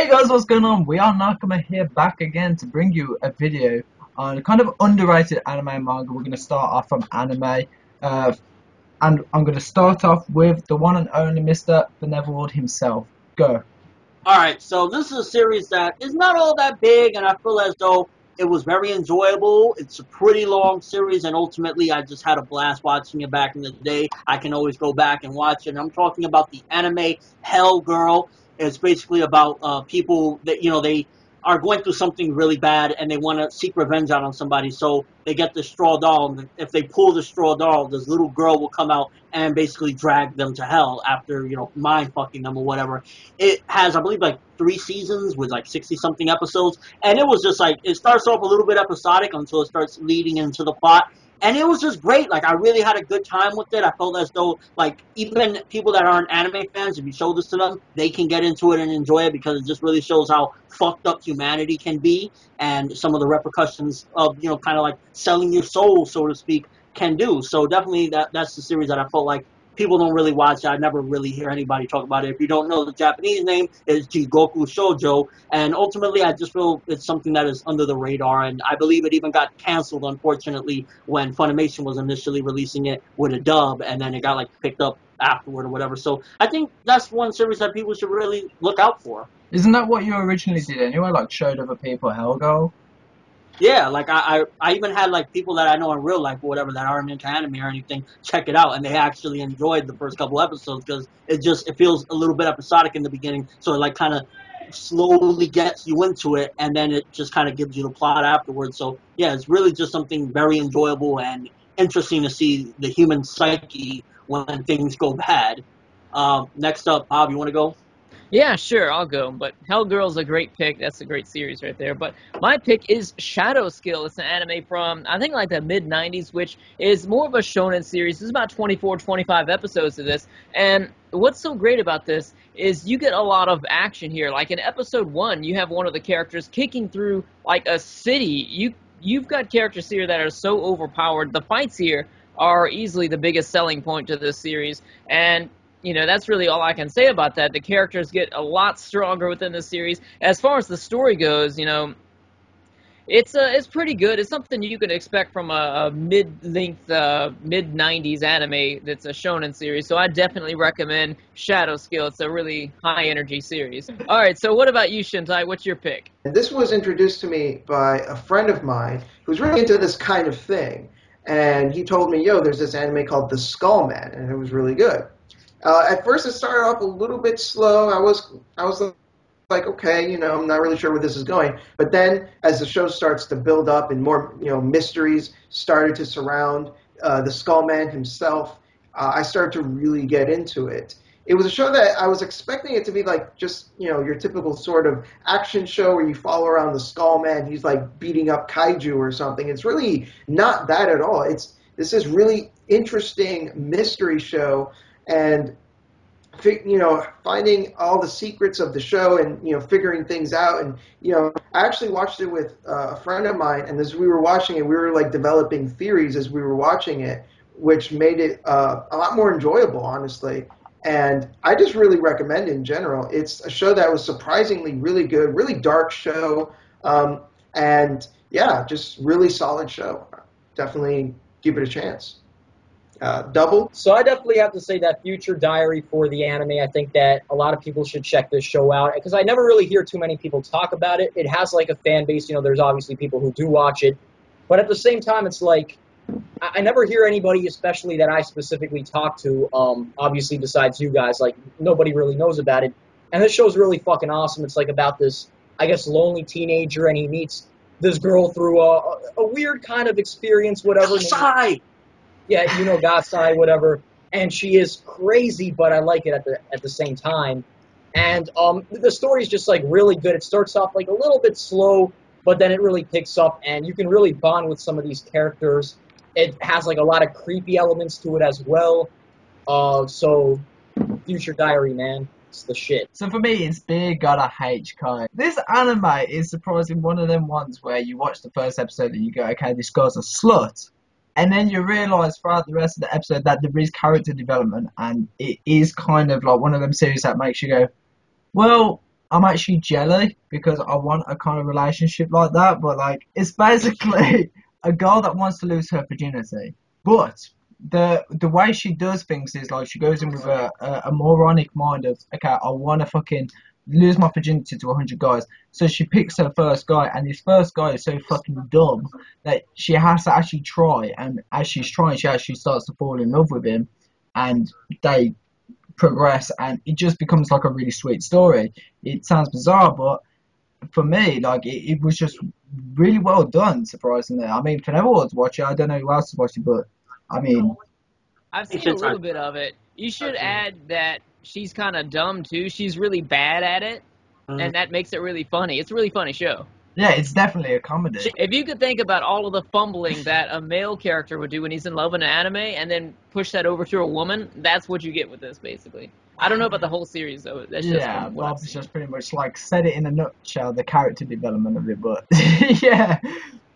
Hey guys, what's going on? WeRnakama here, back again to bring you a video on kind of underrated anime and manga. We're going to start off from anime, and I'm going to start off with the one and only Mr. Benevolent himself. Go. Alright, so this is a series that is not all that big, and I feel as though it was very enjoyable. It's a pretty long series, and ultimately I just had a blast watching it back in the day. I can always go back and watch it. And I'm talking about the anime Hell Girl. It's basically about people that, they are going through something really bad, and they want to seek revenge out on somebody. So they get the straw doll, and if they pull the straw doll, this little girl will come out and basically drag them to hell after, mind fucking them or whatever. It has, I believe, like 3 seasons with like 60-something episodes. And it was just like, it starts off a little bit episodic until it starts leading into the plot. And it was just great. Like, I really had a good time with it. I felt as though, like, even people that aren't anime fans, if you show this to them, they can get into it and enjoy it, because it just really shows how fucked up humanity can be, and some of the repercussions of, kind of like selling your soul, so to speak, can do. So definitely that's the series that I felt like people don't really watch. I never really hear anybody talk about it. If you don't know, the Japanese name is Jigoku Shoujo, and ultimately I just feel it's something that is under the radar, and I believe it even got canceled, unfortunately, when Funimation was initially releasing it with a dub, and then it got like picked up afterward or whatever. So I think that's one series that people should really look out for. Isn't that what you originally did anyway? Like, showed other people Hellgirl? Yeah, like I even had like people that I know in real life or whatever that aren't into anime or anything check it out, and they actually enjoyed the first couple episodes, because it feels a little bit episodic in the beginning, so it like kind of slowly gets you into it, and then it just kind of gives you the plot afterwards. So yeah, it's really just something very enjoyable and interesting to see the human psyche when things go bad. Next up, Bob, you want to go? Yeah, sure, I'll go. But Hellgirl's a great pick. That's a great series right there. But my pick is Shadow Skill. It's an anime from, I think, like the mid-90s, which is more of a shonen series. There's about 24, 25 episodes of this. And what's so great about this is you get a lot of action here. Like in episode 1, you have one of the characters kicking through, like, a city. You've got characters here that are so overpowered. The fights here are easily the biggest selling point to this series. And that's really all I can say about that. The characters get a lot stronger within the series. As far as the story goes, it's pretty good. It's something you could expect from a mid-length, mid-90s anime that's a shonen series. So I definitely recommend Shadow Skill. It's a really high-energy series. All right, so what about you, Shintai? What's your pick? This was introduced to me by a friend of mine who's really into this kind of thing. And he told me, yo, there's this anime called The Skull Man, and it was really good. At first, it started off a little bit slow. I was like, okay, I'm not really sure where this is going. But then, as the show starts to build up and more, mysteries started to surround the Skullman himself, I started to really get into it. It was a show that I was expecting it to be like just, your typical sort of action show where you follow around the Skullman. He's like beating up kaiju or something. It's really not that at all. This is really interesting mystery show. And finding all the secrets of the show and figuring things out. And I actually watched it with a friend of mine, and as we were watching it, we were like developing theories as we were watching it, which made it a lot more enjoyable, honestly. And I just really recommend it in general. It's a show that was surprisingly really good, really dark show, and yeah, just really solid show. Definitely give it a chance. Double. So I definitely have to say that Future Diary for the anime. I think that a lot of people should check this show out, because I never really hear too many people talk about it. It has like a fan base. There's obviously people who do watch it, but at the same time, it's like I never hear anybody, especially that I specifically talk to, obviously besides you guys, like nobody really knows about it. And this show's really fucking awesome. It's like about this, I guess, lonely teenager, and he meets this girl through a weird kind of experience, whatever. Yeah, Gatsai, whatever, and she is crazy, but I like it at the same time. And the story's just like really good. It starts off like a little bit slow, but then it really picks up, and you can really bond with some of these characters. It has like a lot of creepy elements to it as well. So Future Diary, man, it's the shit. So for me, it's Beer Gotta H kind. This anime is surprisingly one of them ones where you watch the first episode and you go, okay, this girl's a slut. And then you realise throughout the rest of the episode that there is character development, and it is kind of like one of them series that makes you go, well, I'm actually jelly because I want a kind of relationship like that. But like, it's basically a girl that wants to lose her virginity. But the way she does things is like she goes in with a moronic mind of, okay, I want to fucking lose my virginity to 100 guys. So she picks her first guy, and this first guy is so fucking dumb that she has to actually try. And as she's trying, she actually starts to fall in love with him, and they progress, and it just becomes like a really sweet story. It sounds bizarre, but for me, like it was just really well done. Surprisingly, I mean, for everyone to watch it, I don't know who else to watch it, but I mean, I've seen a little bit of it. You should add that she's kind of dumb too. She's really bad at it, and that makes it really funny. It's a really funny show. yeah, it's definitely a comedy. If you could think about all of the fumbling that a male character would do when he's in love in an anime, and then push that over to a woman, that's what you get with this, basically. I don't know about the whole series, though. That's just Yeah, what I've Bob's seen. just pretty much like said it in a nutshell, the character development of it, but yeah,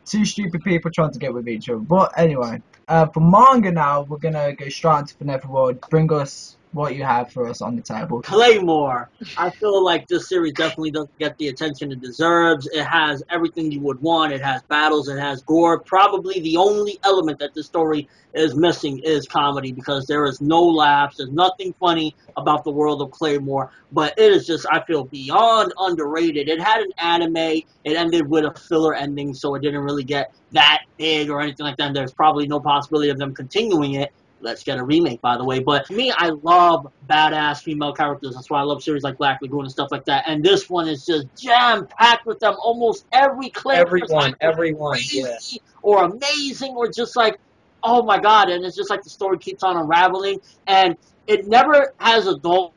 two stupid people trying to get with each other. But anyway, for manga now, we're gonna go straight into the Netherworld. Bring us what you have for us on the table. Claymore. I feel like this series definitely doesn't get the attention it deserves. It has everything you would want. It has battles. It has gore. Probably the only element that this story is missing is comedy, because there is no laughs. There's nothing funny about the world of Claymore. But it is just, I feel, beyond underrated. It had an anime. It ended with a filler ending, so it didn't really get that big or anything like that. And there's probably no possibility of them continuing it. Let's get a remake, by the way. But me, I love badass female characters. That's why I love series like Black Lagoon and stuff like that. And this one is just jam-packed with them. Almost every claim Everyone, yeah. crazy or amazing or just like, oh my God. And it's just like the story keeps on unraveling. And it never has a dull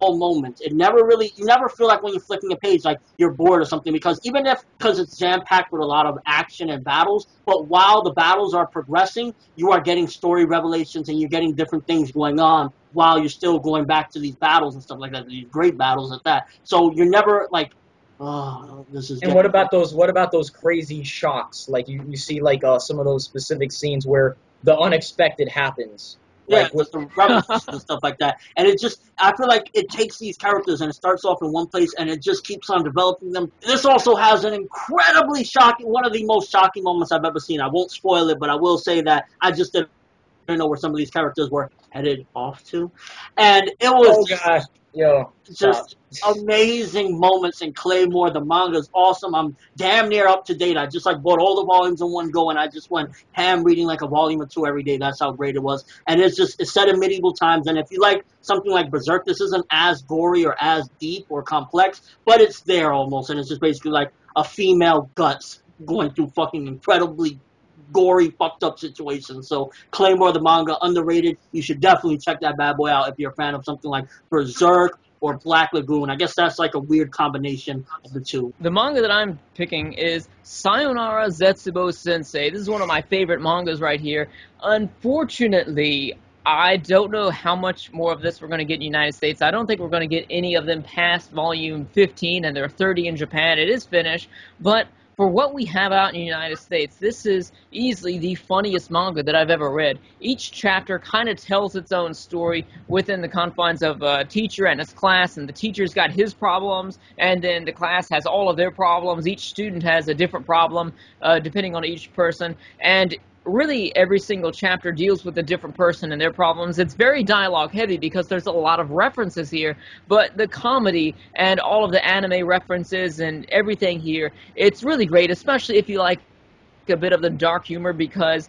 moments. It never really, you never feel like when you're flicking a page like you're bored or something, because because it's jam packed with a lot of action and battles, but while the battles are progressing, you are getting story revelations and you're getting different things going on while you're still going back to these battles and stuff like that. These great battles at that. So you're never like, oh, this is. And what about those crazy shocks? Like you see like some of those specific scenes where the unexpected happens. Yeah, Like with the revelations and stuff like that. And it just, I feel like it takes these characters and it starts off in one place and it just keeps on developing them. This also has an incredibly shocking, one of the most shocking moments I've ever seen. I won't spoil it, but I will say that I just didn't know where some of these characters were headed off to. And it was oh gosh, yo, stop. just amazing moments in Claymore. The manga is awesome. I'm damn near up to date. I just like bought all the volumes in one go, and I just went ham reading like a volume or two every day. That's how great it was. And it's set in medieval times. And if you like something like Berserk, this isn't as gory or as deep or complex, but it's there almost. And it's just basically like a female guts going through fucking incredibly gory, fucked up situations. So Claymore, the manga, underrated. You should definitely check that bad boy out if you're a fan of something like Berserk or Black Lagoon. I guess that's like a weird combination of the two. The manga that I'm picking is Sayonara Zetsubo Sensei. This is one of my favorite mangas right here. Unfortunately, I don't know how much more of this we're going to get in the United States. I don't think we're going to get any of them past volume 15, and there are 30 in Japan. It is finished, but for what we have out in the United States, this is easily the funniest manga that I've ever read. Each chapter kind of tells its own story within the confines of a teacher and his class, and the teacher's got his problems, and then the class has all of their problems. Each student has a different problem, depending on each person, and really every single chapter deals with a different person and their problems. It's very dialogue heavy because there's a lot of references here, but the comedy and all of the anime references and everything here, it's really great, especially if you like a bit of the dark humor, because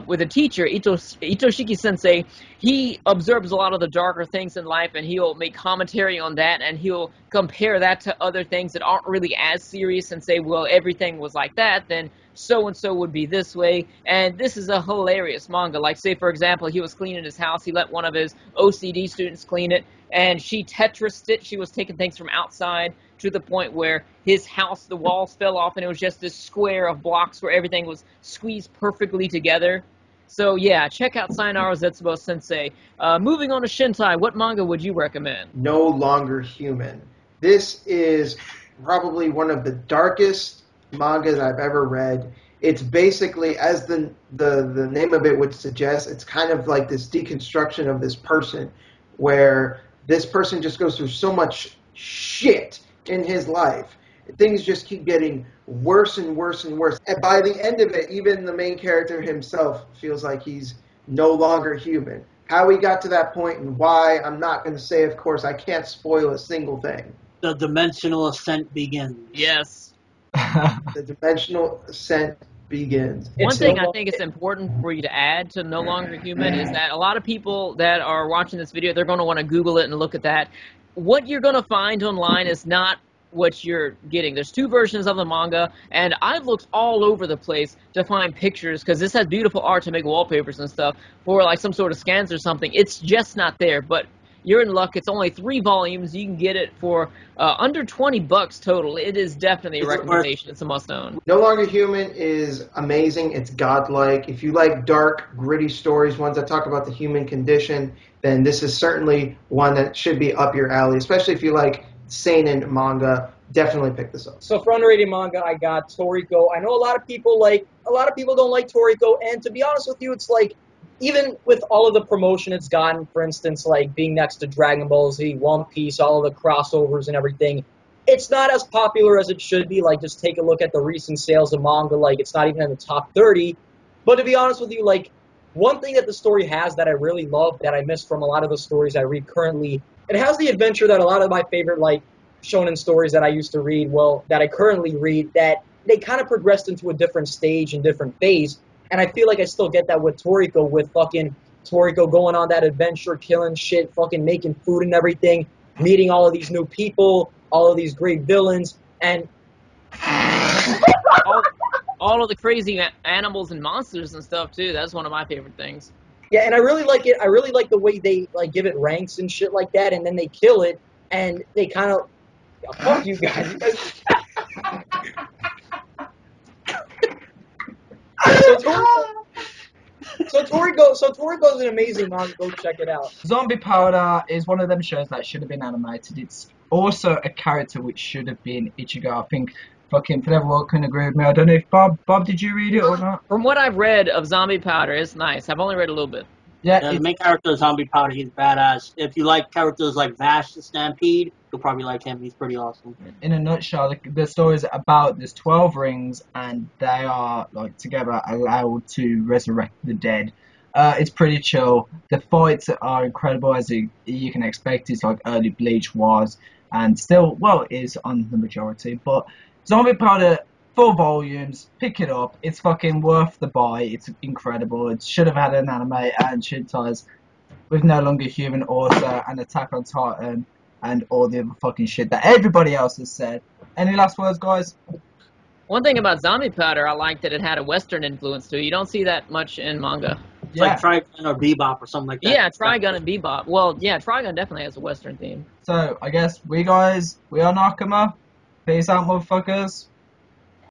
with a teacher, Itoshiki Sensei, he observes a lot of the darker things in life, and he'll make commentary on that, and he'll compare that to other things that aren't really as serious and say, well, everything was like that, then so-and-so would be this way. And this is a hilarious manga. Like, say, for example, he was cleaning his house. He let one of his OCD students clean it, and she Tetrised it. She was taking things from outside to the point where his house, the walls fell off, and it was just this square of blocks where everything was squeezed perfectly together. So, yeah, check out Sayonara Zetsubo Sensei. Moving on to Shintai, what manga would you recommend? No Longer Human. This is probably one of the darkest mangas I've ever read. It's basically, as the name of it would suggest, it's kind of like this deconstruction of this person where this person just goes through so much shit in his life. Things just keep getting worse and worse and worse. And by the end of it, even the main character himself feels like he's no longer human. How he got to that point and why, I'm not going to say, of course. I can't spoil a single thing. The dimensional ascent begins. Yes. The dimensional ascent begins. One It's thing no I think it's important for you to add to No Longer Human is that a lot of people that are watching this video, they're going to want to Google it and look at that. What you're going to find online is not what you're getting. There's two versions of the manga, and I've looked all over the place to find pictures, because this has beautiful art to make wallpapers and stuff, for like some sort of scans or something. It's just not there, but you're in luck. It's only 3 volumes. You can get it for under $20 total. It is definitely a recommendation. It's a must-own. No Longer Human is amazing. It's godlike. If you like dark, gritty stories, ones that talk about the human condition, then this is certainly one that should be up your alley, especially if you like seinen manga. Definitely pick this up. So for underrated manga, I got Toriko. I know a lot of people don't like Toriko, and to be honest with you, it's like, even with all of the promotion it's gotten, for instance, like being next to Dragon Ball Z, One Piece, all of the crossovers and everything, it's not as popular as it should be. Like, just take a look at the recent sales of manga. Like, it's not even in the top 30. But to be honest with you, like, one thing that the story has that I really love, that I miss from a lot of the stories I read currently, it has the adventure that a lot of my favorite, like, shonen stories that I used to read, well, that I currently read, that they kind of progressed into a different stage and different phase. And I feel like I still get that with Toriko, with fucking Toriko going on that adventure, killing shit, fucking making food and everything, meeting all of these new people, all of these great villains, and all of the crazy animals and monsters and stuff, too. That's one of my favorite things. yeah, and I really like it. I really like the way they like give it ranks and shit like that, and then they kill it, and they kind of, fuck you guys. So Toriko's an amazing manga. Go check it out. Zombie Powder is one of them shows that should have been animated. It's also a character which should have been Ichigo. I think fucking Forever can agree with me. I don't know if Bob, did you read it or not? From what I've read of Zombie Powder, it's nice. I've only read a little bit. Yeah, The main character of Zombie Powder, he's badass. If you like characters like Vash the Stampede, you'll probably like him. He's pretty awesome. in a nutshell, the story is about there's 12 rings and they are like together allowed to resurrect the dead. It's pretty chill. The fights are incredible, as you can expect. It's like early Bleach was, and still, well, it is on the majority. But Zombie Powder, 4 volumes, pick it up. It's fucking worth the buy. It's incredible. It should have had an anime and Shintais with No Longer Human also, and Attack on Titan, and all the other fucking shit that everybody else has said. Any last words, guys? One thing about Zombie Powder, I like that it had a Western influence, too. You don't see that much in manga. It's like Trigun or Bebop or something like that. Yeah, Trigun and Bebop. Well, yeah, Trigun definitely has a Western theme. So, I guess we are Nakama. Peace out, motherfuckers.